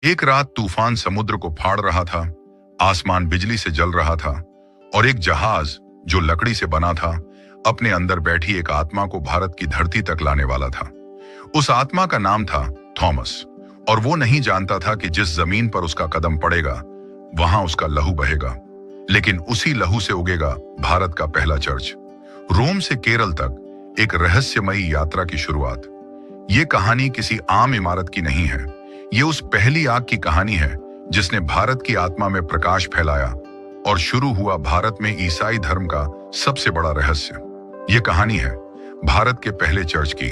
एक रात तूफान समुद्र को फाड़ रहा था, आसमान बिजली से जल रहा था और एक जहाज जो लकड़ी से बना था अपने अंदर बैठी एक आत्मा को भारत की धरती तक लाने वाला था। उस आत्मा का नाम था थॉमस और वो नहीं जानता था कि जिस जमीन पर उसका कदम पड़ेगा वहां उसका लहू बहेगा, लेकिन उसी लहू से उगेगा भारत का पहला चर्च। रोम से केरल तक एक रहस्यमयी यात्रा की शुरुआत। ये कहानी किसी आम इमारत की नहीं है, ये उस पहली आग की कहानी है जिसने भारत की आत्मा में प्रकाश फैलाया और शुरू हुआ भारत में ईसाई धर्म का सबसे बड़ा रहस्य। ये कहानी है भारत के पहले चर्च की।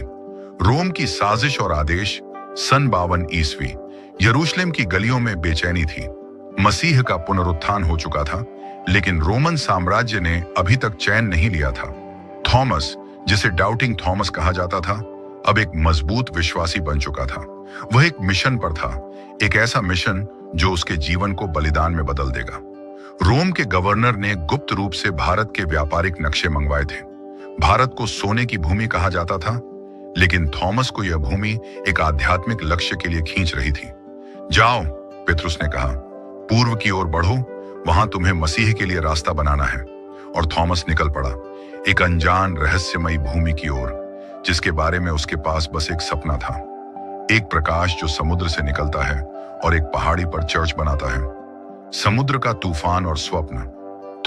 रोम की साजिश और आदेश। सन 52 ईस्वी। यरूशलेम की गलियों में बेचैनी थी। मसीह का पुनरुत्थान हो चुका था, लेकिन रोमन साम्राज्य ने अभी तक चैन नहीं लिया था। थॉमस, जिसे डाउटिंग थॉमस कहा जाता था, अब एक मजबूत विश्वासी बन चुका था। वह एक मिशन पर था, एक ऐसा मिशन जो उसके जीवन को बलिदान में बदल देगा। रोम के गवर्नर ने गुप्त रूप से भारत के व्यापारिक नक्शे मंगवाए थे। भारत को सोने की भूमि कहा जाता था, लेकिन थॉमस को यह भूमि एक आध्यात्मिक लक्ष्य के लिए खींच रही थी। जाओ, पेट्रुस ने कहा, पूर्व की ओर बढ़ो, वहां तुम्हें मसीह के लिए रास्ता बनाना है। और थॉमस निकल पड़ा, एक अनजान रहस्यमयी भूमि की ओर, जिसके बारे में उसके पास बस एक सपना था। एक प्रकाश जो समुद्र से निकलता है और एक पहाड़ी पर चर्च बनाता है। समुद्र का तूफान और स्वप्न।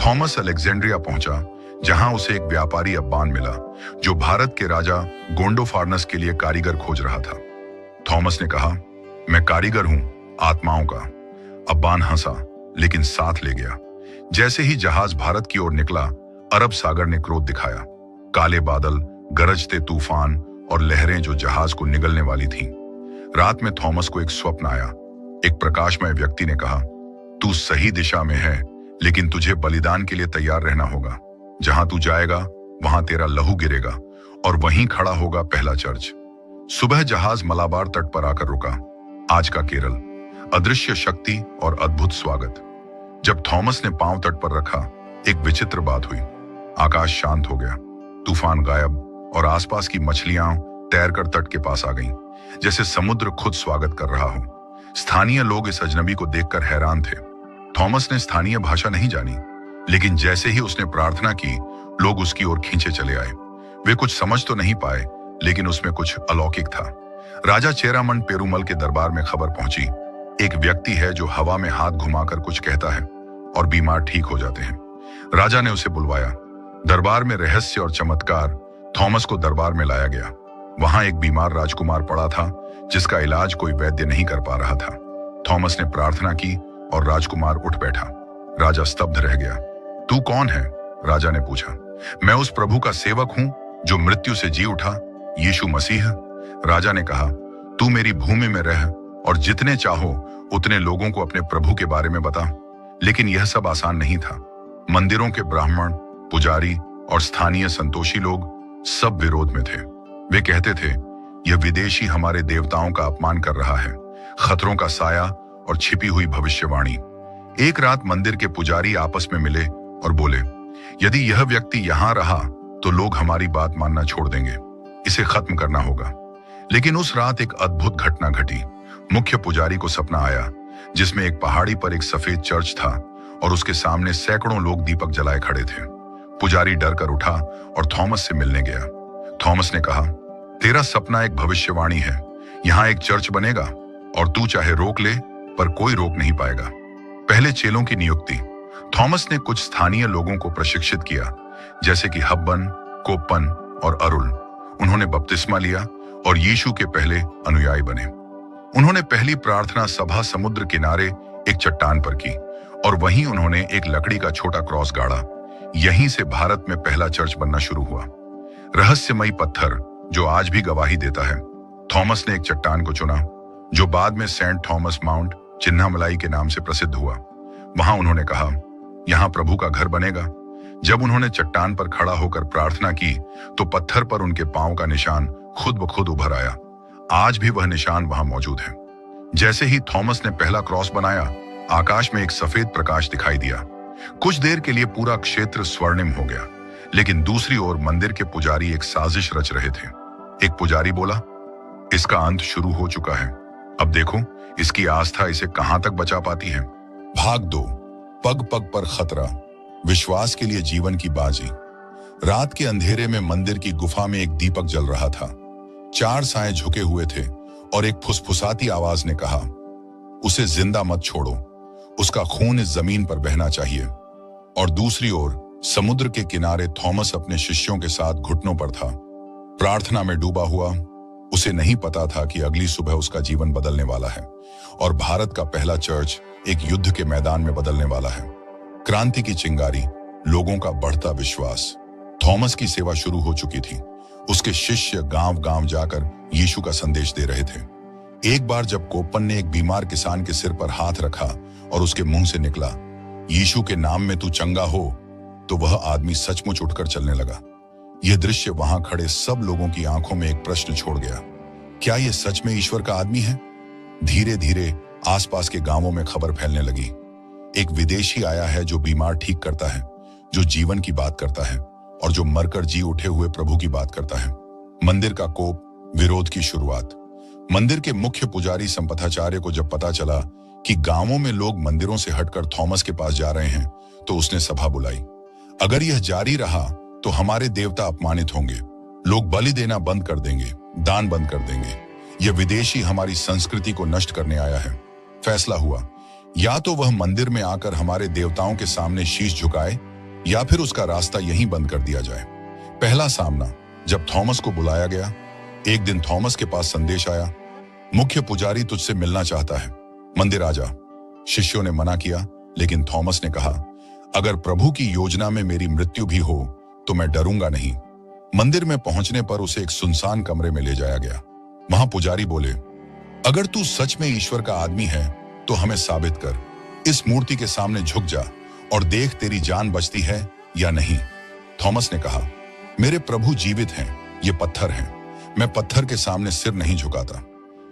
थॉमस अलेक्जेंड्रिया पहुंचा, जहां उसे एक व्यापारी अब्बान मिला जो भारत के राजा गोंडोफार्नस के लिए कारीगर खोज रहा था। थॉमस ने कहा, मैं कारीगर हूं, आत्माओं का। अब्बान हंसा, लेकिन साथ ले गया। जैसे ही जहाज भारत की ओर निकला, अरब सागर ने क्रोध दिखाया। काले बादल, गरजते तूफान और लहरें जो जहाज को निगलने वाली थीं। रात में थॉमस को एक स्वप्न आया। एक प्रकाशमय व्यक्ति ने कहा, तू सही दिशा में है, लेकिन तुझे बलिदान के लिए तैयार रहना होगा। जहां तू जाएगा वहां तेरा लहू गिरेगा और वहीं खड़ा होगा पहला चर्च। सुबह जहाज मलाबार तट पर आकर रुका। आज का केरल, अदृश्य शक्ति और अद्भुत स्वागत। जब थॉमस ने पांव तट पर रखा, एक विचित्र बात हुई। आकाश शांत हो गया, तूफान गायब और आसपास की मछलियां तैरकर तट के पास आ गईं, जैसे समुद्र खुद स्वागत कर रहा हो। स्थानीय लोग इस अजनबी को देखकर हैरान थे। थॉमस ने स्थानीय भाषा नहीं जानी, लेकिन जैसे ही उसने प्रार्थना की, लोग उसकी ओर खींचे चले आए। वे कुछ समझ तो नहीं पाए, लेकिन उसमें कुछ अलौकिक था। राजा चेरामन पेरुमल के दरबार में खबर पहुंची, एक व्यक्ति है जो हवा में हाथ घुमाकर कुछ कहता है और बीमार ठीक हो जाते हैं। राजा ने उसे बुलवाया। दरबार में रहस्य और चमत्कार। थॉमस को दरबार में लाया गया। वहां एक बीमार राजकुमार पड़ा था, जिसका इलाज कोई वैद्य नहीं कर पा रहा था। थॉमस ने प्रार्थना की और राजकुमार उठ बैठा। राजा स्तब्ध रह गया। तू कौन है? राजा ने पूछा। मैं उस प्रभु का सेवक हूं जो मृत्यु से जी उठा, यीशु मसीह। राजा ने कहा, तू मेरी भूमि में रह और जितने चाहो उतने लोगों को अपने प्रभु के बारे में बता। लेकिन यह सब आसान नहीं था। मंदिरों के ब्राह्मण, पुजारी और स्थानीय संतोषी लोग सब विरोध में थे। वे कहते थे, यह विदेशी हमारे देवताओं का अपमान कर रहा है। खतरों का साया और छिपी हुई भविष्यवाणी। एक रात मंदिर के पुजारी आपस में मिले और बोले, यदि यह व्यक्ति यहां रहा तो लोग हमारी बात मानना छोड़ देंगे। इसे खत्म करना होगा। लेकिन उस रात एक अद्भुत घटना घटी। मुख्य पुजारी को सपना आया, जिसमें एक पहाड़ी पर एक सफेद चर्च था और उसके सामने सैकड़ों लोग दीपक जलाए खड़े थे। पुजारी डर कर उठा और थॉमस से मिलने गया। थॉमस ने कहा, तेरा सपना एक भविष्यवाणी है। यहाँ एक चर्च बनेगा और तू चाहे रोक ले, पर कोई रोक नहीं पाएगा। पहले चेलों की नियुक्ति। थॉमस ने कुछ स्थानीय लोगों को प्रशिक्षित किया, जैसे कि हब्बन, कोप्पन और अरुल। उन्होंने बपतिस्मा लिया और यीशु के पहले अनुयायी बने। उन्होंने पहली प्रार्थना सभा समुद्र किनारे एक चट्टान पर की और वहीं उन्होंने एक लकड़ी का छोटा क्रॉस गाड़ा। यहीं से भारत में पहला चर्च बनना शुरू हुआ। रहस्यमयी पत्थर जो आज भी गवाही देता है। थॉमस ने एक चट्टान को चुना, जो बाद में सेंट थॉमस माउंट चिन्नामलाई के नाम से प्रसिद्ध हुआ। वहां उन्होंने कहा, यहां प्रभु का घर बनेगा। जब उन्होंने चट्टान पर खड़ा होकर प्रार्थना की, तो पत्थर पर उनके पांव का निशान खुद ब खुद उभर आया। आज भी वह निशान वहां मौजूद है। जैसे ही थॉमस ने पहला क्रॉस बनाया, आकाश में एक सफेद प्रकाश दिखाई दिया। कुछ देर के लिए पूरा क्षेत्र स्वर्णिम हो गया, लेकिन दूसरी ओर मंदिर के पुजारी एक साजिश रच रहे थे। एक पुजारी बोला, इसका अंत शुरू हो चुका है। अब देखो इसकी आस्था इसे कहां तक बचा पाती है। भाग 2, पग पग पर खतरा, विश्वास के लिए जीवन की बाजी। रात के अंधेरे में मंदिर की गुफा में एक दीपक जल रहा था। 4 साएं झुके हुए थे और एक फुसफुसाती आवाज ने कहा, उसे जिंदा मत छोड़ो, उसका खून इस जमीन पर बहना चाहिए। और दूसरी ओर समुद्र के किनारे थॉमस अपने शिष्यों के साथ घुटनों पर था, प्रार्थना में डूबा हुआ। उसे नहीं पता था कि अगली सुबह उसका जीवन बदलने वाला है और भारत का पहला चर्च एक युद्ध के मैदान में बदलने वाला है। क्रांति की चिंगारी, लोगों का बढ़ता विश्वास। थॉमस की सेवा शुरू हो चुकी थी। उसके शिष्य गांव-गांव जाकर यीशु का संदेश दे रहे थे। एक बार जब कोपन ने एक बीमार किसान के सिर पर हाथ रखा और उसके मुंह से निकला, यीशु के नाम में तू चंगा हो, तो वह आदमी सचमुच उठकर चलने लगा। यह दृश्य वहां खड़े सब लोगों की आंखों में एक प्रश्न छोड़ गया, क्या यह सच में ईश्वर का आदमी है? धीरे धीरे आसपास के गांवों में खबर फैलने लगी, एक विदेशी आया है जो बीमार ठीक करता है, जो जीवन की बात करता है और जो मरकर जी उठे हुए प्रभु की बात करता है। मंदिर का कोप, विरोध की शुरुआत। मंदिर के मुख्य पुजारी संपथाचार्य को जब पता चला कि गांवों में लोग मंदिरों से हटकर थॉमस के पास जा रहे हैं, तो उसने सभा बुलाई। अगर यह जारी रहा तो हमारे देवता अपमानित होंगे, लोग बलि देना बंद कर देंगे, दान बंद कर देंगे। यह विदेशी हमारी संस्कृति को नष्ट करने आया है। फैसला हुआ, या तो वह मंदिर में आकर हमारे देवताओं के सामने शीश झुकाए या फिर उसका रास्ता यहीं बंद कर दिया जाए। पहला सामना। जब थॉमस को बुलाया गया, एक दिन थॉमस के पास संदेश आया, मुख्य पुजारी तुझसे मिलना चाहता है, मंदिर आ जा। शिष्यों ने मना किया, लेकिन थॉमस ने कहा, अगर प्रभु की योजना में मेरी मृत्यु भी हो तो मैं डरूंगा नहीं। मंदिर में पहुंचने पर उसे एक सुनसान कमरे में ले जाया गया। वहां पुजारी बोले, अगर तू सच में ईश्वर का आदमी है तो हमें साबित कर, इस मूर्ति के सामने झुक जा और देख तेरी जान बचती है या नहीं। थॉमस ने कहा, मेरे प्रभु जीवित हैं, ये पत्थर हैं, मैं पत्थर के सामने सिर नहीं झुकाता।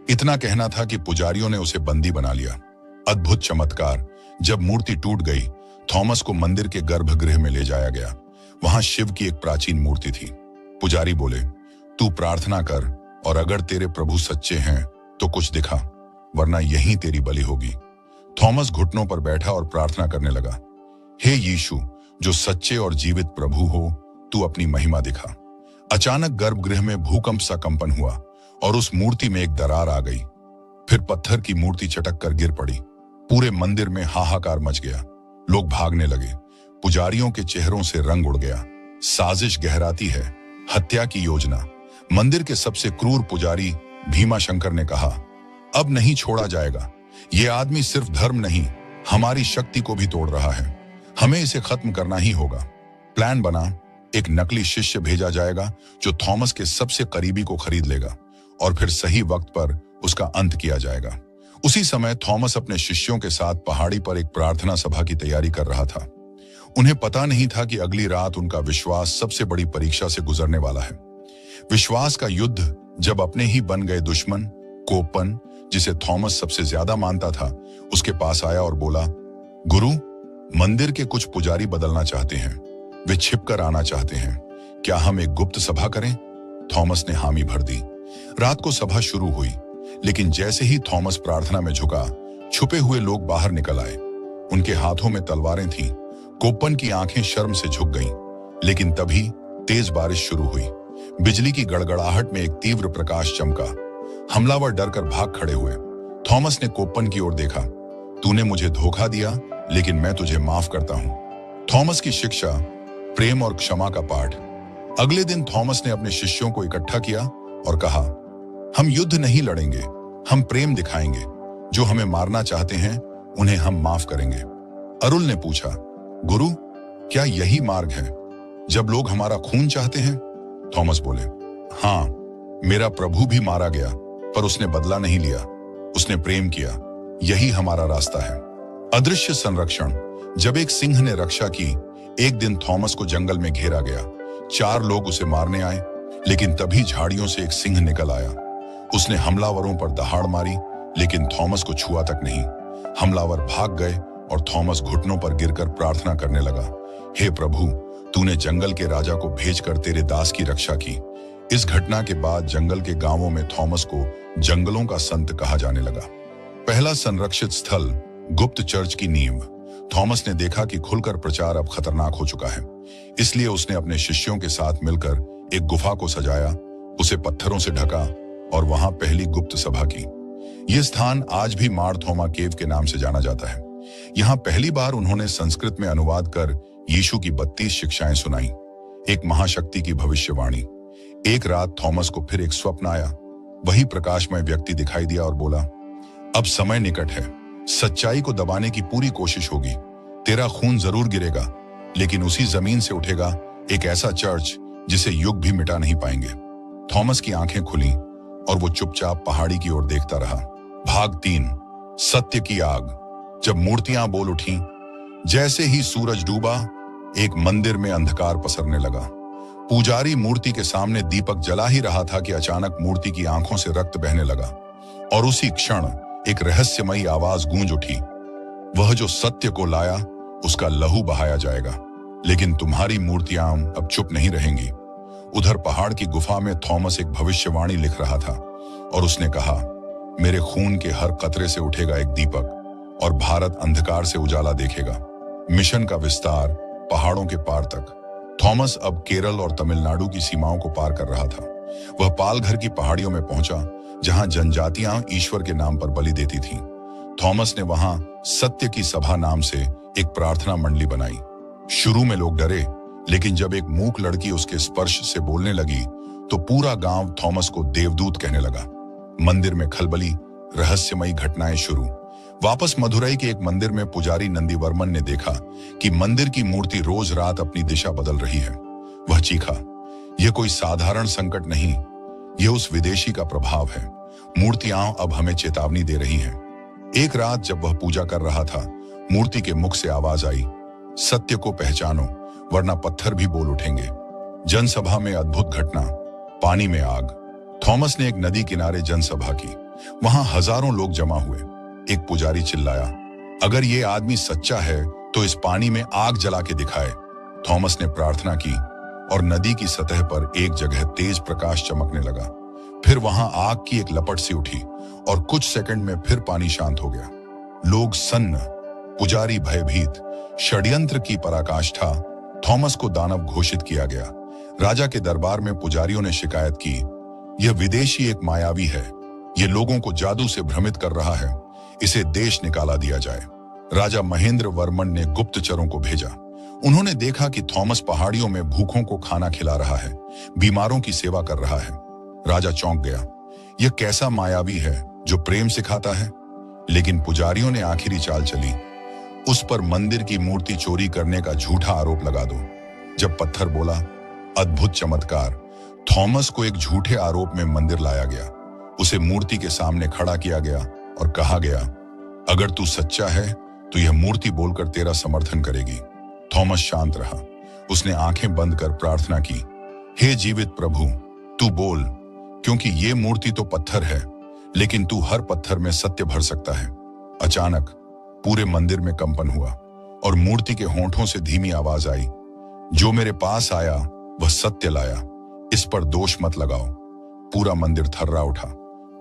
इतना कहना था कि पुजारियों ने उसे बंदी बना लिया। अद्भुत चमत्कार। जब मूर्ति टूट गई, थॉमस को मंदिर के गर्भगृह में ले जाया गया। वहां शिव की एक प्राचीन मूर्ति थी। पुजारी बोले, तू प्रार्थना कर और अगर तेरे प्रभु सच्चे हैं तो कुछ दिखा, वरना यहीं तेरी बलि होगी। थॉमस घुटनों पर बैठा और प्रार्थना करने लगा, हे यीशु, जो सच्चे और जीवित प्रभु हो, तू अपनी महिमा दिखा। अचानक गर्भगृह में भूकंप सा कंपन हुआ और उस मूर्ति में एक दरार आ गई। फिर पत्थर की मूर्ति चटक कर गिर पड़ी। पूरे मंदिर में हाहाकार मच गया। लोग भागने लगे। पुजारियों के चेहरों से रंग उड़ गया। साजिश गहराती है, हत्या की योजना। मंदिर के सबसे क्रूर पुजारी भीमाशंकर ने कहा, अब नहीं छोड़ा जाएगा। यह आदमी सिर्फ धर्म नहीं, हमारी शक्ति को भी तोड़ रहा है। हमें इसे खत्म करना ही होगा। प्लान बना, एक नकली शिष्य भेजा जाएगा जो थॉमस के सबसे करीबी को खरीद लेगा और फिर सही वक्त पर उसका अंत किया जाएगा। उसी समय थॉमस अपने शिष्यों के साथ पहाड़ी पर एक प्रार्थना सभा की तैयारी कर रहा था। उन्हें पता नहीं था कि अगली रात उनका विश्वास सबसे बड़ी परीक्षा से गुजरने वाला है। विश्वास का युद्ध जब अपने ही बन गए दुश्मन कोपन, जिसे थॉमस सबसे ज्यादा मानता था, उसके पास आया और बोला, गुरु, मंदिर के कुछ पुजारी बदलना चाहते हैं, वे छिपकर आना चाहते हैं, क्या हम एक गुप्त सभा करें? थॉमस ने हामी भर दी। रात को सभा शुरू हुई, लेकिन जैसे ही थॉमस प्रार्थना में झुका, छुपे हुए लोग बाहर निकल आए। उनके हाथों में तलवारें थीं। कोपन की आंखें शर्म से झुक गईं, लेकिन तभी तेज बारिश शुरू हुई। बिजली की गड़गड़ाहट में एक तीव्र प्रकाश चमका। हमलावर डरकर भाग खड़े हुए। थॉमस ने कोपन की ओर देखा। तूने मुझे धोखा दिया, लेकिन मैं तुझे माफ करता हूं। थॉमस की शिक्षा, प्रेम और क्षमा का पाठ। अगले दिन थॉमस ने अपने शिष्यों को इकट्ठा किया और कहा, हम युद्ध नहीं लड़ेंगे, हम प्रेम दिखाएंगे। जो हमें मारना चाहते हैं उन्हें हम माफ करेंगे। अरुल ने पूछा, गुरु, क्या यही मार्ग है जब लोग हमारा खून चाहते हैं? थॉमस बोले, हाँ, मेरा प्रभु भी मारा गया, पर उसने बदला नहीं लिया, उसने प्रेम किया। यही हमारा रास्ता है। अदृश्य संरक्षण। जब एक सिंह ने रक्षा की, एक दिन थॉमस को जंगल में घेरा गया। 4 लोग उसे मारने आए, लेकिन तभी झाड़ियों से एक सिंह निकल आया। उसने हमलावरों पर दहाड़ मारी, लेकिन थॉमस को छुआ तक नहीं। हमलावर भाग गए और थॉमस घुटनों पर गिरकर प्रार्थना करने लगा, हे प्रभु, तूने जंगल के राजा को भेजकर तेरे दास की रक्षा की। इस घटना के बाद जंगल के गांवों में थॉमस को जंगलों का संत कहा जाने लगा। पहला संरक्षित स्थल गुप्त चर्च की नींव। थॉमस ने देखा कि खुलकर प्रचार अब खतरनाक हो चुका है, इसलिए उसने अपने शिष्यों के साथ मिलकर एक गुफा को सजाया, उसे पत्थरों से ढका और वहां पहली गुप्त सभा की। यह स्थान आज भी मार थोमा केव के नाम से जाना जाता है। यहाँ पहली बार उन्होंने संस्कृत में अनुवाद कर यीशु की 32 शिक्षाएं सुनाई, एक महाशक्ति की भविष्यवाणी। एक रात थॉमस को फिर एक स्वप्न आया। वही प्रकाशमय व्यक्ति दिखाई दिया और बोला, अब समय निकट है, सच्चाई को दबाने की पूरी कोशिश होगी। तेरा खून जरूर गिरेगा, लेकिन उसी जमीन से उठेगा एक ऐसा चर्च जिसे युग भी मिटा नहीं पाएंगे। थॉमस की आंखें खुली और वो चुपचाप पहाड़ी की ओर देखता रहा। भाग 3, सत्य की आग। जब मूर्तियां बोल उठी, जैसे ही सूरज डूबा, एक मंदिर में अंधकार पसरने लगा। पुजारी मूर्ति के सामने दीपक जला ही रहा था कि अचानक मूर्ति की आंखों से रक्त बहने लगा और उसी क्षण एक रहस्यमयी आवाज गूंज उठी, वह जो सत्य को लाया उसका लहू बहाया जाएगा, लेकिन तुम्हारी मूर्तियां अब चुप नहीं रहेंगी। उधर पहाड़ की गुफा में थॉमस एक भविष्यवाणी लिख रहा था और उसने कहा, मेरे खून के हर कतरे से उठेगा एक दीपक और भारत अंधकार से उजाला देखेगा। मिशन का विस्तार पहाड़ों के पार तक। थॉमस अब केरल और तमिलनाडु की सीमाओं को पार कर रहा था। वह पालघर की पहाड़ियों में पहुंचा, जहां जनजातियां ईश्वर के नाम पर बलि देती थीं। थॉमस ने वहां सत्य की सभा नाम से एक प्रार्थना मंडली बनाई। शुरू में लोग डरे, लेकिन जब एक मूक लड़की उसके स्पर्श से बोलने लगी तो पूरा गांव थॉमस को देवदूत कहने लगा। मंदिर में खलबली, रहस्यमयी घटनाएं शुरू। वापस मदुरई के एक मंदिर में पुजारी नंदीवर्मन ने देखा कि मंदिर की मूर्ति रोज रात अपनी दिशा बदल रही है। वह चीखा, यह कोई साधारण संकट नहीं, यह उस विदेशी का प्रभाव है। मूर्तियां अब हमें चेतावनी दे रही हैं। एक रात जब वह पूजा कर रहा था, मूर्ति के मुख से आवाज आई, सत्य को पहचानो वरना पत्थर भी बोल उठेंगे। जनसभा में अद्भुत घटना, पानी में आग। थॉमस ने एक नदी किनारे जनसभा की। वहां हजारों लोग जमा हुए। एक पुजारी चिल्लाया, अगर ये आदमी सच्चा है तो इस पानी में आग जला के दिखाए। थॉमस ने प्रार्थना की और नदी की सतह पर एक जगह तेज प्रकाश चमकने लगा। फिर वहां आग की एक लपट सी उठी और कुछ सेकंड में फिर पानी शांत हो गया। लोग सन्न, पुजारी भयभीत। षड्यंत्र की पराकाष्ठा। थॉमस को दानव घोषित किया गया। राजा के दरबार में पुजारियों ने शिकायत की, यह विदेशी एक मायावी है, यह लोगों को जादू से भ्रमित कर रहा है, इसे देश निकाला दिया जाए। राजा महेंद्र वर्मन ने गुप्तचरों को भेजा। उन्होंने देखा कि थॉमस पहाड़ियों में भूखों को खाना खिला रहा है, बीमारों की सेवा कर रहा है। राजा चौंक गया, यह कैसा मायावी है जो प्रेम सिखाता है। लेकिन पुजारियों ने आखिरी चाल चली, उस पर मंदिर की मूर्ति चोरी करने का झूठा आरोप लगा दो। जब पत्थर बोला, अद्भुत चमत्कार। थॉमस को एक झूठे आरोप में मंदिर लाया गया। उसे मूर्ति के सामने खड़ा किया गया और कहा गया, अगर तू सच्चा है तो यह मूर्ति बोलकर तेरा समर्थन करेगी। थॉमस शांत रहा। उसने आंखें बंद कर प्रार्थना की, हे जीवित प्रभु, तू बोल, क्योंकि ये मूर्ति तो पत्थर है, लेकिन तू हर पत्थर में सत्य भर सकता है। अचानक पूरे मंदिर में कंपन हुआ और मूर्ति के होंठों से धीमी आवाज आई, जो मेरे पास आया वह सत्य लाया, इस पर दोष मत लगाओ। पूरा मंदिर थर्रा उठा।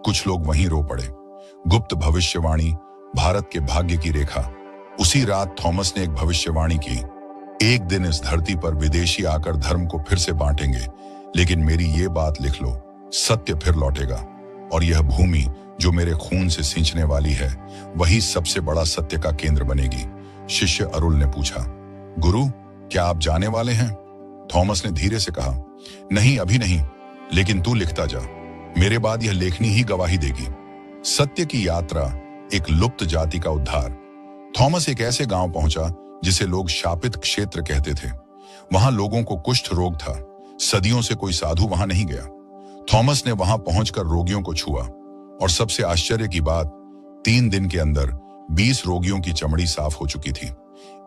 कुछ लोग वहीं रो पड़े। गुप्त भविष्यवाणी, भारत के भाग्य की रेखा। उसी रात थॉमस ने एक भविष्यवाणी की, एक दिन इस धरती पर विदेशी आकर धर्म को फिर से बांटेंगे, लेकिन मेरी ये बात लिख लो, सत्य फिर लौटेगा और यह भूमि जो मेरे खून से सींचने वाली है, वही सबसे बड़ा सत्य का केंद्र बनेगी। शिष्य अरुल ने पूछा, गुरु, क्या आप जाने वाले हैं? थॉमस ने धीरे से कहा, नहीं, अभी नहीं, लेकिन तू लिखता जा, मेरे बाद यह लेखनी ही गवाही देगी। सत्य की यात्रा, एक लुप्त जाति का उद्धार। थॉमस एक ऐसे गांव पहुंचा जिसे लोग शापित क्षेत्र कहते थे। वहां लोगों को कुष्ठ रोग था। सदियों से कोई साधु वहां नहीं गया। थॉमस ने वहां पहुंचकर रोगियों को छुआ और सबसे आश्चर्य की बात, 3 दिन के अंदर 20 रोगियों की चमड़ी साफ हो चुकी थी।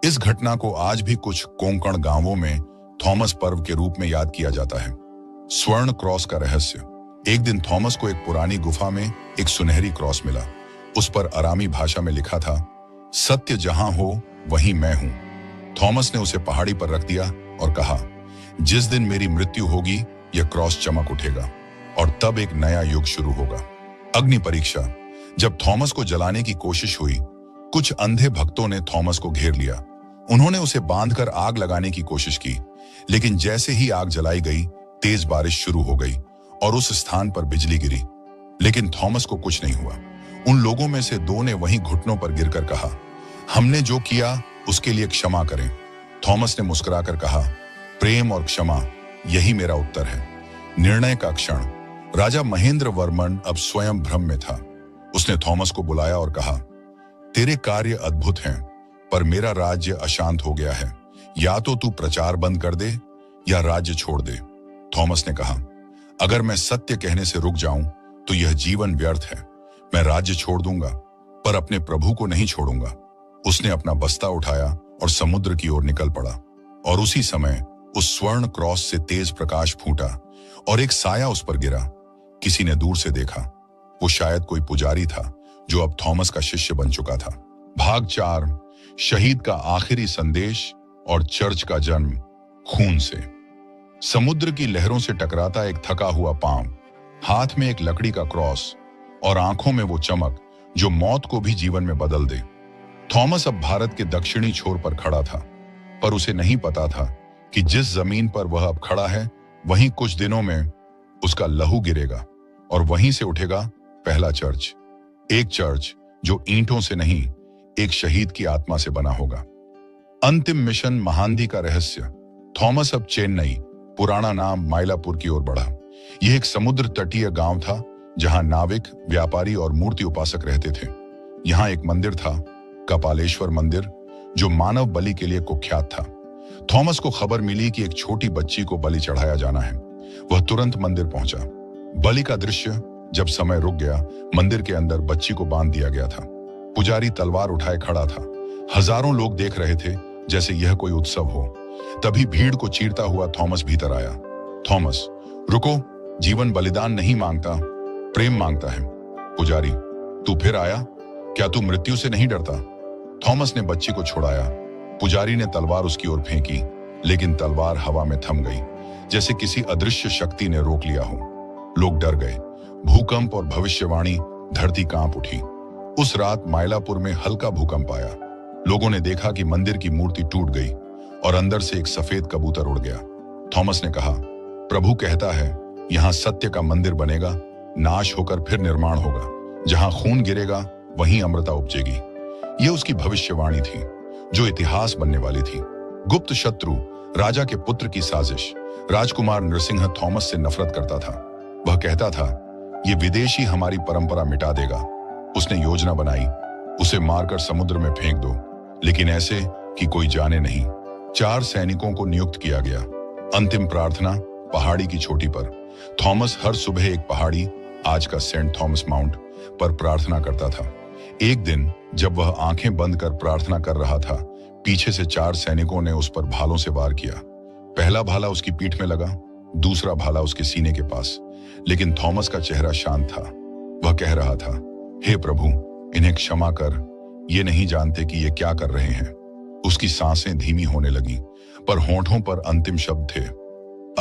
इस घटना को आज भी कुछ कोंकण गांवों में थॉमस पर्व के रूप में याद किया जाता है। स्वर्ण क्रॉस का रहस्य। एक दिन थॉमस को एक पुरानी गुफा में एक सुनहरी क्रॉस मिला। उस पर अरामी भाषा में लिखा था, सत्य जहां हो वहीं मैं हूं। थॉमस ने उसे पहाड़ी पर रख दिया और कहा, जिस दिन मेरी मृत्यु होगी यह क्रॉस चमक उठेगा और तब एक नया युग शुरू होगा। अग्नि परीक्षा। जब थॉमस को जलाने की कोशिश हुई, कुछ अंधे भक्तों ने थॉमस को घेर लिया। उन्होंने उसे बांधकर आग लगाने की कोशिश की, लेकिन जैसे ही आग जलाई गई, तेज बारिश शुरू हो गई और उस स्थान पर बिजली गिरी। लेकिन थॉमस को कुछ नहीं हुआ। उन लोगों में से दो ने वहीं घुटनों पर गिरकर कहा, हमने जो किया उसके लिए क्षमा करें। थॉमस ने मुस्कुराकर कहा, प्रेम और क्षमा, यही मेरा उत्तर है। निर्णय का क्षण। राजा महेंद्र वर्मन अब स्वयं भ्रम में था। उसने थॉमस को बुलाया और कहा, तेरे कार्य अद्भुत हैं, पर मेरा राज्य अशांत हो गया है। या तो तू प्रचार बंद कर दे या राज्य छोड़ दे। थॉमस ने कहा, अगर मैं सत्य कहने से रुक जाऊं तो यह जीवन व्यर्थ है। मैं राज्य छोड़ दूंगा, पर अपने प्रभु को नहीं छोड़ूंगा। उसने अपना बस्ता उठाया और समुद्र की ओर निकल पड़ा, और उसी समय उस स्वर्ण क्रॉस से तेज प्रकाश फूटा और एक साया उस पर गिरा। किसी ने दूर से देखा, वो शायद कोई पुजारी था जो अब थॉमस का शिष्य बन चुका था। भाग 4। शहीद का आखिरी संदेश और चर्च का जन्म खून से। समुद्र की लहरों से टकराता एक थका हुआ पांव, हाथ में एक लकड़ी का क्रॉस और आंखों में वो चमक जो मौत को भी जीवन में बदल दे। थॉमस अब भारत के दक्षिणी छोर पर खड़ा था, पर उसे नहीं पता था कि जिस जमीन पर वह अब खड़ा है, वहीं कुछ दिनों में उसका लहू गिरेगा और वहीं से उठेगा पहला चर्च। एक चर्च जो ईंटों से नहीं, एक शहीद की आत्मा से बना होगा। अंतिम मिशन महांदी का रहस्य। थॉमस अब चेन्नई, पुराना नाम माइलापुर की ओर बढ़ा। यह एक समुद्र तटीय गांव था जहां नाविक, व्यापारी और मूर्ति उपासक रहते थे। यहां एक मंदिर था, कपालेश्वर मंदिर, जो मानव बलि के लिए कुख्यात था। थॉमस को खबर मिली कि एक छोटी बच्ची को बलि चढ़ाया जाना है। वह तुरंत मंदिर पहुंचा। बलि का दृश्य जब समय रुक गया, मंदिर के अंदर बच्ची को बांध दिया गया था। पुजारी तलवार उठाए खड़ा था। हजारों लोग देख रहे थे जैसे यह कोई उत्सव हो। तभी भीड़ को चीरता हुआ थॉमस भीतर आया। थॉमस, रुको, जीवन बलिदान नहीं मांगता, प्रेम मांगता है। पुजारी, तू फिर आया? क्या तू मृत्यु से नहीं डरता? थॉमस ने बच्ची को छुड़ाया। पुजारी ने तलवार उसकी ओर फेंकी, लेकिन तलवार हवा में थम गई, जैसे किसी अदृश्य शक्ति ने रोक लिया हो। लोग डर गए। भूकंप और भविष्यवाणी, धरती कांप उठी। उस रात माइलापुर में हल्का भूकंप आया। लोगों ने देखा कि मंदिर की मूर्ति टूट गई और अंदर से एक सफेद कबूतर उड़ गया। थॉमस ने कहा, प्रभु कहता है, यहां सत्य का मंदिर बनेगा, नाश होकर फिर निर्माण होगा। जहां खून गिरेगा वहीं अमृता उपजेगी। यह उसकी भविष्यवाणी थी, जो इतिहास बनने वाली थी। गुप्त शत्रु, राजा के पुत्र की साजिश। राजकुमार नरसिंह थॉमस से नफरत करता था। वह कहता था, यह विदेशी हमारी परंपरा मिटा देगा। उसने योजना बनाई, उसे मारकर समुद्र में फेंक दो, लेकिन ऐसे कि कोई जाने नहीं। 4 सैनिकों को नियुक्त किया गया। अंतिम प्रार्थना पहाड़ी की चोटी पर। थॉमस हर सुबह एक पहाड़ी, आज का सेंट थॉमस माउंट, पर प्रार्थना करता था। एक दिन जब वह आंखें बंद कर प्रार्थना कर रहा था, पीछे से 4 सैनिकों ने उस पर भालों से वार किया। पहला भाला उसकी पीठ में लगा, दूसरा भाला उसके सीने के पास। लेकिन थॉमस का चेहरा शांत था। वह कह रहा था, हे प्रभु, इन्हें क्षमा कर, ये नहीं जानते कि ये क्या कर रहे हैं। उसकी सांसें धीमी होने लगी, पर होंठों पर अंतिम शब्द थे,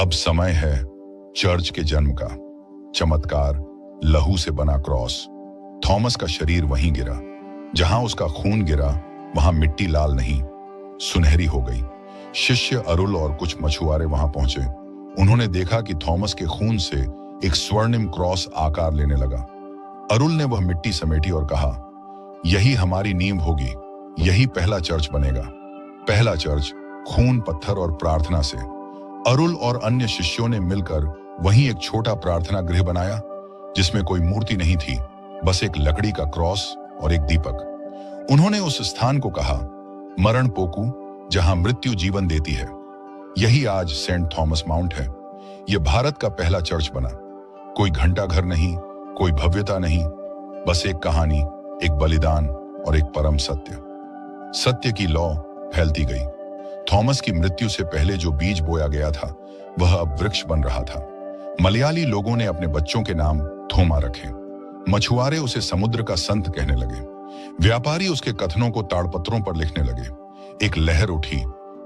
अब समय है चर्च के जन्म का। चमत्कार, लहू से बना क्रॉस। थॉमस का शरीर वहीं गिरा। जहां उसका खून गिरा, वहां मिट्टी लाल नहीं, सुनहरी हो गई। शिष्य अरुल और कुछ मछुआरे वहां पहुंचे। उन्होंने देखा कि थॉमस के खून से एक स्वर्णिम क्रॉस आकार लेने लगा। अरुल ने वह मिट्टी समेटी और कहा, यही हमारी नींव होगी, यही पहला चर्च बनेगा। पहला चर्च खून, पत्थर और प्रार्थना से। अरुल और अन्य शिष्यों ने मिलकर वहीं एक छोटा प्रार्थना गृह बनाया, जिसमें कोई मूर्ति नहीं थी, बस एक लकड़ी का क्रॉस और एक दीपक। उन्होंने उस स्थान को कहा, मरण पोकू, जहां मृत्यु जीवन देती है। यही आज सेंट थॉमस माउंट है। यह भारत का पहला चर्च बना। कोई घंटा घर नहीं, कोई भव्यता नहीं, बस एक कहानी, एक बलिदान और एक परम सत्य। सत्य की लौ फैलती गई। थॉमस की मृत्यु से पहले जो बीज बोया गया था, वह अब वृक्ष बन रहा था। मलयाली लोगों ने अपने बच्चों के नाम थोमा रखे। मछुआरे उसे समुद्र का संत कहने लगे। व्यापारी उसके कथनों को ताड़पत्रों पर लिखने लगे। एक लहर उठी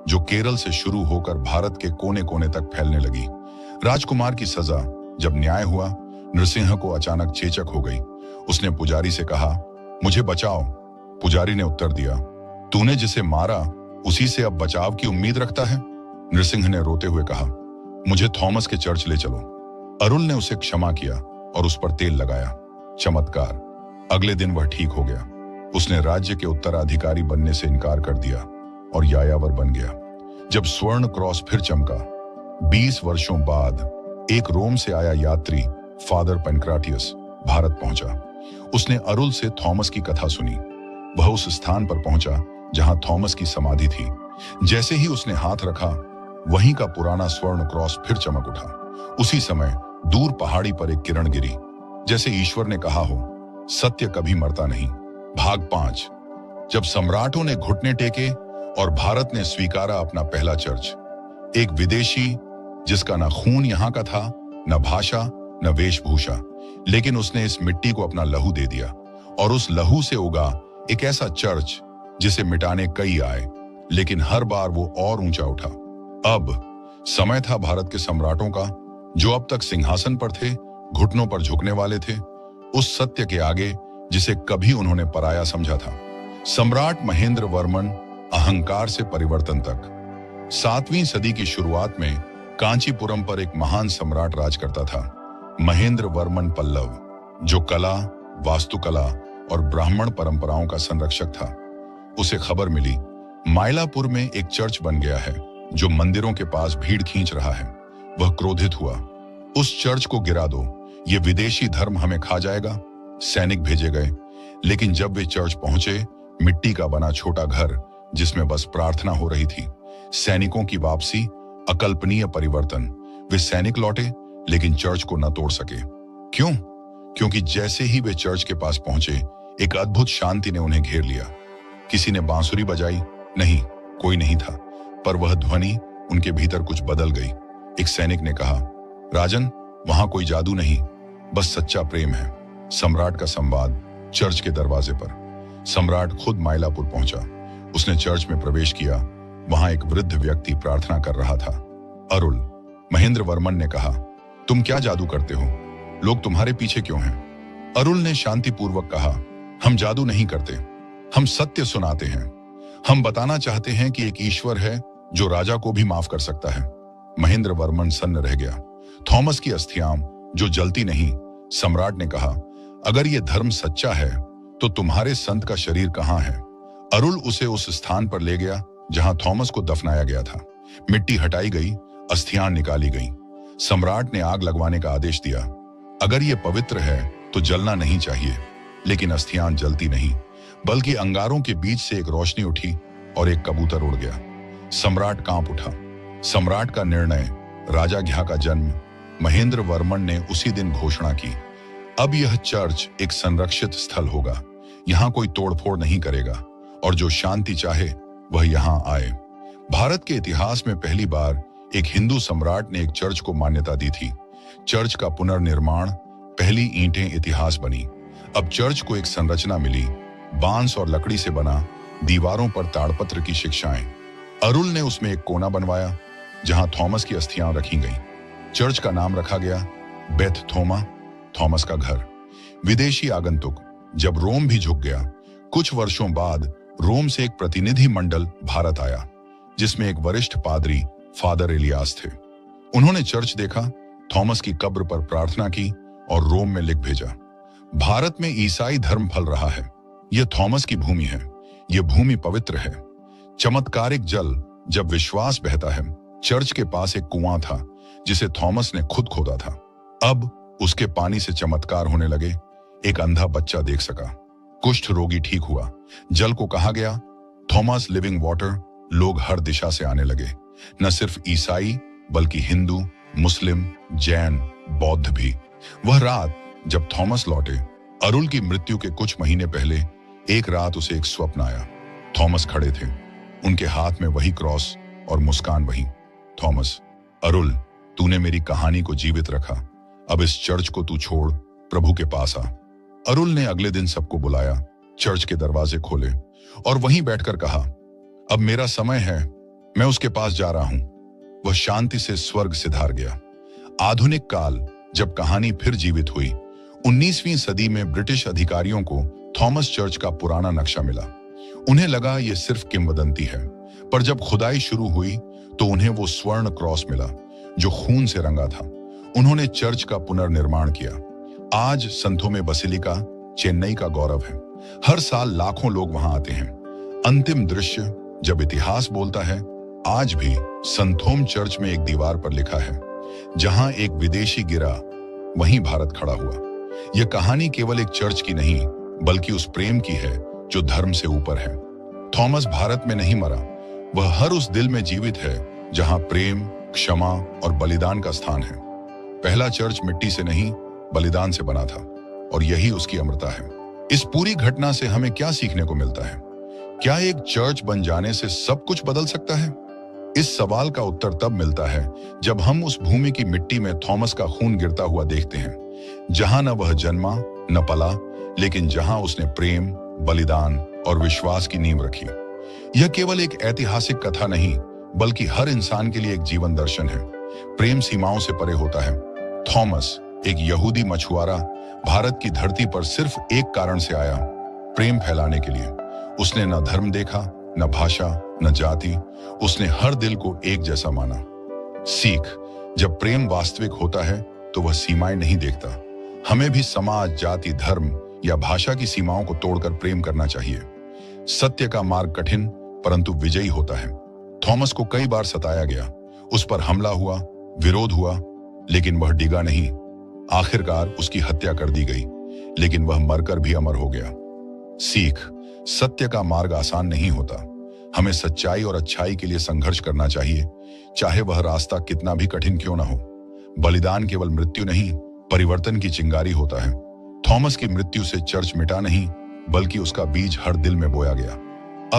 जो केरल से शुरू होकर भारत के कोने कोने तक फैलने लगी। राजकुमार की सजा जब न्याय हुआ, नृसिंह को अचानक चेचक हो गई। उसने पुजारी से कहा, मुझे बचाओ। पुजारी ने उत्तर दिया, तूने जिसे मारा उसी से अब बचाव की उम्मीद रखता है? नृसिंह ने रोते हुए कहा, मुझे थॉमस के चर्च ले चलो। अरुल ने उसे क्षमा किया और उस पर तेल लगाया। चमत्कार, अगले दिन वह ठीक हो गया। उसने राज्य के उत्तराधिकारी बनने से इनकार कर दिया और यायावर बन गया। जब स्वर्ण क्रॉस फिर चमका, 20 वर्षों बाद एक रोम से आया यात्री फादर पेनक्राटियस भारत पहुंचा। उसने अरुल से थॉमस की कथा सुनी। वह उस स्थान पर पहुंचा जहां थॉमस की समाधि थी। जैसे ही उसने हाथ रखा, वहीं का पुराना स्वर्ण क्रॉस फिर चमक उठा। उसी समय दूर पहाड़ी पर एक किरण गिरी, जैसे ईश्वर ने कहा हो, सत्य कभी मरता नहीं। भाग 5। जब सम्राटों ने घुटने टेके और भारत ने स्वीकारा अपना पहला चर्च। एक विदेशी जिसका न खून यहां का था, न भाषा, न वेशभूषा, लेकिन उसने इस मिट्टी को अपना लहू दे दिया और उस लहू से उगा एक ऐसा चर्च जिसे मिटाने कई आए, लेकिन हर बार वो और ऊंचा उठा। अब समय था भारत के सम्राटों का, जो अब तक सिंहासन पर थे, घुटनों पर झुकने वाले थे, उस सत्य के आगे जिसे कभी उन्होंने पराया समझा था। सम्राट महेंद्र वर्मन, अहंकार से परिवर्तन तक। 7वीं सदी की शुरुआत में कांचीपुरम पर एक महान सम्राट राज करता था, महेंद्र वर्मन पल्लव, जो कला, वास्तुकला और ब्राह्मण परंपराओं का संरक्षक था। उसे खबर मिली, मायलापुर में एक चर्च बन गया है जो मंदिरों के पास भीड़ खींच रहा है। वह क्रोधित हुआ, उस चर्च को गिरा दो, ये विदेशी धर्म हमें खा जाएगा। सैनिक भेजे गए, लेकिन जब वे चर्च पहुंचे, मिट्टी का बना छोटा घर जिसमें बस प्रार्थना हो रही थी। सैनिकों की वापसी, अकल्पनीय परिवर्तन। वे सैनिक लौटे, लेकिन चर्च को न तोड़ सके। क्यों? क्योंकि जैसे ही वे चर्च के पास पहुंचे, एक अद्भुत शांति ने उन्हें घेर लिया। किसी ने बांसुरी बजाई? नहीं, कोई नहीं था, पर वह ध्वनि उनके भीतर कुछ बदल गई। एक सैनिक ने कहा, राजन, वहां कोई जादू नहीं, बस सच्चा प्रेम है। सम्राट का संवाद चर्च के दरवाजे पर। सम्राट खुद मायलापुर पहुंचा। उसने चर्च में प्रवेश किया। वहां एक वृद्ध व्यक्ति प्रार्थना कर रहा था। अरुल, महेंद्र वर्मन ने कहा, तुम क्या जादू करते हो? लोग तुम्हारे पीछे क्यों हैं? अरुल ने शांतिपूर्वक कहा, हम जादू नहीं करते, हम सत्य सुनाते हैं। हम बताना चाहते हैं कि एक ईश्वर है जो राजा को भी माफ कर सकता है। महेंद्र वर्मन सन्न रह गया। थॉमस की अस्थियां जो जलती नहीं। सम्राट ने कहा, अगर ये धर्म सच्चा है तो तुम्हारे संत का शरीर कहाँ है? अरुल उसे उस स्थान पर ले गया जहां थॉमस को दफनाया गया था। मिट्टी हटाई गई, अस्थियां निकाली गईं। सम्राट ने आग लगवाने का आदेश दिया। अगर ये पवित्र है तो जलना नहीं चाहिए, लेकिन अस्थियां जलती नहीं, बल्कि अंगारों के बीच से एक रोशनी उठी और एक कबूतर उड़ गया। सम्राट कांप उठा। सम्राट का निर्णय, राजा घ्या का जन्म। महेंद्र वर्मन ने उसी दिन घोषणा की, अब यह चर्च एक संरक्षित स्थल होगा। यहाँ कोई तोड़फोड़ नहीं करेगा और जो शांति चाहे वह यहाँ आए। भारत के इतिहास में पहली बार एक हिंदू सम्राट ने एक चर्च को मान्यता दी थी। चर्च का पुनर्निर्माण, पहली ईंटें इतिहास बनी। अब चर्च को एक संरचना मिली, बांस और लकड़ी से बना, दीवारों पर ताड़पत्र की शिक्षाएं। अरुल ने उसमें एक कोना बनवाया जहां थॉमस की अस्थियां रखी गईं। चर्च का नाम रखा गया बेथ थोमा, थॉमस का घर। विदेशी आगंतुक, जब रोम भी झुक गया। कुछ वर्षों बाद रोम से एक प्रतिनिधि मंडल भारत आया, जिसमें एक वरिष्ठ पादरी फादर एलियास थे। उन्होंने चर्च देखा, थॉमस की कब्र पर प्रार्थना की और रोम में लिख भेजा, भारत में ईसाई धर्म फल रहा है। यह थॉमस की भूमि है, यह भूमि पवित्र है। चमत्कारिक जल, जब विश्वास बहता है। चर्च के पास एक कुआं था जिसे थॉमस ने खुद खोदा था। अब उसके पानी से चमत्कार होने लगे। एक अंधा बच्चा देख सका, कुष्ठ रोगी ठीक हुआ। जल को कहा गया थॉमस लिविंग वाटर। लोग हर दिशा से आने लगे, न सिर्फ ईसाई बल्कि हिंदू, मुस्लिम, जैन, बौद्ध भी। वह रात जब थॉमस लौटे, अरुल की मृत्यु के कुछ महीने पहले, एक रात उसे एक स्वप्न आया। थॉमस खड़े थे, उनके हाथ में वही क्रॉस और मुस्कान वही। थॉमस, अरुल, तूने मेरी कहानी को जीवित रखा। अब इस चर्च को तू छोड़, प्रभु के पास आ। अरुल ने अगले दिन सबको बुलाया, चर्च के दरवाजे खोले और वहीं बैठकर कहा, अब मेरा समय है, मैं उसके पास जा रहा हूं। वह शांति से स्वर्ग सिधार गया। आधुनिक काल, जब कहानी फिर जीवित हुई, 19वीं सदी में ब्रिटिश अधिकारियों को थॉमस चर्च का पुराना नक्शा मिला। उन्हें लगा यह सिर्फ किंवदंती है, पर जब खुदाई शुरू हुई तो उन्हें वो स्वर्ण क्रॉस मिला जो खून से रंगा था। उन्होंने चर्च का पुनर्निर्माण किया। आज संथोमे बसिलिका चेन्नई का गौरव है। हर साल लाखों लोग वहां आते हैं। अंतिम दृश्य, जब इतिहास बोलता है, आज भी संथोम चर्च में एक दीवार पर लिखा है, जहां एक विदेशी गिरा वहीं भारत खड़ा हुआ। यह कहानी केवल एक चर्च की नहीं, बल्कि उस प्रेम की है जो धर्म से ऊपर है। थॉमस भारत में नहीं मरा, वह हर उस दिल में जीवित है जहां प्रेम, क्षमा और बलिदान का स्थान है। पहला चर्च मिट्टी से नहीं, बलिदान से बना था, और यही उसकी अमरता है। इस पूरी घटना से हमें क्या सीखने को मिलता है? क्या एक चर्च बन जाने से सब कुछ बदल सकता है? इस सवाल का उत्तर तब मिलता है जब हम उस भूमि की मिट्टी में थॉमस का खून गिरता हुआ देखते हैं, जहां न वह जन्मा न पला, लेकिन जहां उसने प्रेम, बलिदान और विश्वास की नींव रखी। यह केवल एक ऐतिहासिक कथा नहीं, बल्कि हर इंसान के लिए एक जीवन दर्शन है। प्रेम सीमाओं से परे होता है। थॉमस, एक यहूदी मछुआरा, भारत की धरती पर सिर्फ एक कारण से आया, प्रेम फैलाने के लिए। उसने न धर्म देखा, न भाषा, न जाति, उसने हर दिल को एक जैसा माना। सीख, जब प्रेम वास्तविक होता है तो वह सीमाएं नहीं देखता। हमें भी समाज, जाति, धर्म या भाषा की सीमाओं को तोड़कर प्रेम करना चाहिए। सत्य का मार्ग कठिन परंतु विजयी होता है। थॉमस को कई बार सताया गया, उस पर हमला हुआ, विरोध हुआ, लेकिन वह डिगा नहीं। आखिरकार उसकी हत्या कर दी गई, लेकिन वह मरकर भी अमर हो गया। सीख, सत्य का मार्ग आसान नहीं होता। हमें सच्चाई और अच्छाई के लिए संघर्ष करना चाहिए, चाहे वह रास्ता कितना भी कठिन क्यों ना हो। बलिदान केवल मृत्यु नहीं, परिवर्तन की चिंगारी होता है। थॉमस की मृत्यु से चर्च मिटा नहीं, बल्कि उसका बीज हर दिल में बोया गया।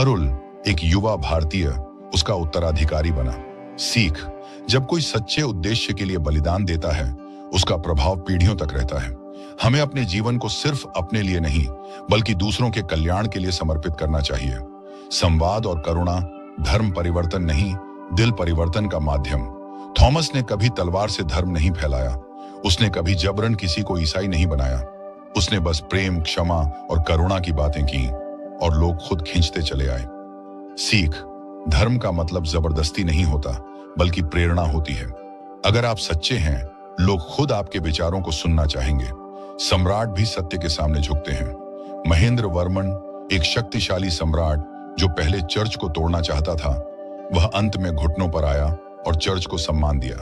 अरुल, एक युवा भारतीय, उसका उत्तराधिकारी बना। सीख, जब कोई सच्चे उद्देश्य के लिए बलिदान देता है, उसका प्रभाव पीढ़ियों तक रहता है। हमें अपने जीवन को सिर्फ अपने लिए नहीं, बल्कि दूसरों के कल्याण के लिए समर्पित करना चाहिए। संवाद और करुणा धर्म परिवर्तन नहीं, दिल परिवर्तन का माध्यम। थॉमस ने कभी तलवार से धर्म नहीं फैलाया, उसने कभी जबरन किसी को ईसाई नहीं बनाया। उसने बस प्रेम, क्षमा और करुणा की बातें की, और लोग खुद खींचते चले आए। सीख, धर्म का मतलब जबरदस्ती नहीं होता, बल्कि प्रेरणा होती है। अगर आप सच्चे हैं, लोग खुद आपके विचारों को सुनना चाहेंगे। सम्राट भी सत्य के सामने झुकते हैं। महेंद्र वर्मन, एक शक्तिशाली सम्राट जो पहले चर्च को तोड़ना चाहता था, वह अंत में घुटनों पर आया और चर्च को सम्मान दिया।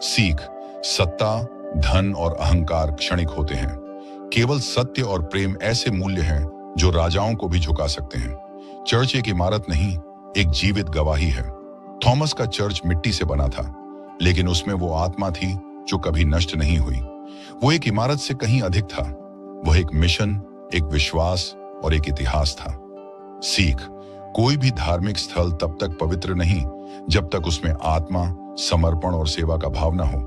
सीख, सत्ता, धन और अहंकार क्षणिक होते हैं। केवल सत्य और प्रेम ऐसे मूल्य हैं जो राजाओं को भी झुका सकते हैं। चर्च एक इमारत नहीं, एक जीवित गवाही है। थॉमस का चर्च मिट्टी से बना था, लेकिन उसमें वो आत्मा थी जो कभी नष्ट नहीं हुई। वो एक इमारत से कहीं अधिक था। वह एक मिशन, एक विश्वास और एक इतिहास था। सीख, कोई भी धार्मिक स्थल तब तक पवित्र नहीं जब तक उसमें आत्मा, समर्पण और सेवा का भाव न हो।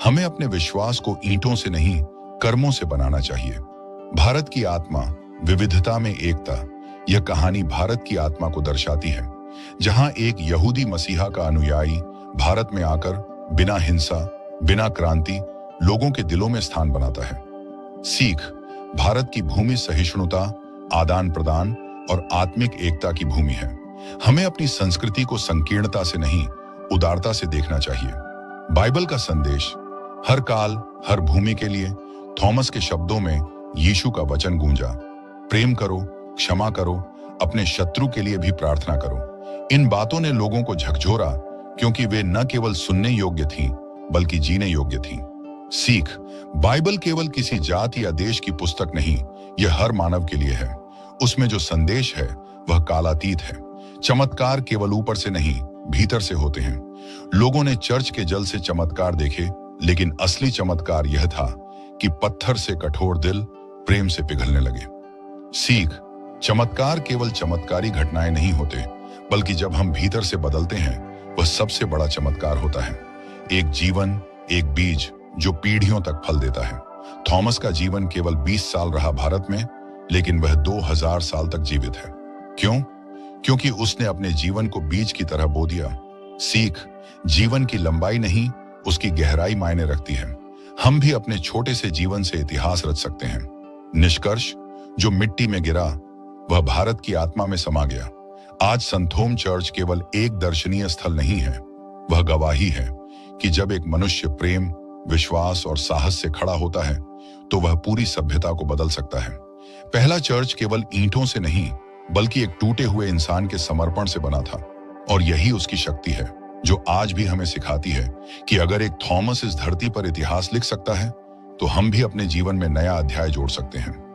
हमें अपने विश्वास को ईंटों से नहीं, कर्मों से बनाना चाहिए। भारत की आत्मा, विविधता में एकता, यह कहानी भारत की आत्मा को दर्शाती है, जहां एक यहूदी मसीहा का अनुयायी भारत में आकर बिना हिंसा, बिना क्रांति, लोगों के दिलों में स्थान बनाता है। सीख, भारत की भूमि सहिष्णुता, आदान प्रदान और आत्मिक एकता की भूमि है। हमें अपनी संस्कृति को संकीर्णता से नहीं, उदारता से देखना चाहिए। बाइबल का संदेश हर काल, हर भूमि के लिए। थॉमस के शब्दों में यीशु का वचन गूंजा, प्रेम करो, क्षमा करो, अपने शत्रु के लिए भी प्रार्थना करो। इन बातों ने लोगों को झकझोरा, क्योंकि वे न केवल सुनने योग्य थीं, बल्कि जीने योग्य थीं। सीख, बाइबल केवल किसी जाति या देश की पुस्तक नहीं, यह हर मानव के लिए है। उसमें जो संदेश है वह कालातीत है। चमत्कार केवल ऊपर से नहीं, भीतर से होते हैं। लोगों ने चर्च के जल से चमत्कार देखे, लेकिन असली चमत्कार यह था कि पत्थर से कठोर दिल प्रेम से पिघलने लगे। सीख, चमत्कार केवल चमत्कारी घटनाएं नहीं होते, बल्कि जब हम भीतर से बदलते हैं, वह सबसे बड़ा चमत्कार होता है। एक जीवन, एक बीज जो पीढ़ियों तक फल देता है। थॉमस का जीवन केवल 20 साल रहा भारत में, लेकिन वह 2000 साल तक जीवित है। क्यों? क्योंकि उसने अपने जीवन को बीज की तरह बो दिया। सीख, जीवन की लंबाई नहीं, उसकी गहराई मायने रखती है। हम भी अपने छोटे से जीवन से इतिहास रच सकते हैं। निष्कर्ष, जो मिट्टी में गिरा वह भारत की आत्मा में समा गया। आज संथोम चर्च केवल एक दर्शनीय स्थल नहीं है, वह गवाही है कि जब एक मनुष्य प्रेम, विश्वास और साहस से खड़ा होता है तो वह पूरी सभ्यता को बदल सकता है। पहला चर्च केवल ईंटों से नहीं बल्कि एक टूटे हुए इंसान के समर्पण से बना था, और यही उसकी शक्ति है जो आज भी हमें सिखाती है कि अगर एक थॉमस इस धरती पर इतिहास लिख सकता है तो हम भी अपने जीवन में नया अध्याय जोड़ सकते हैं।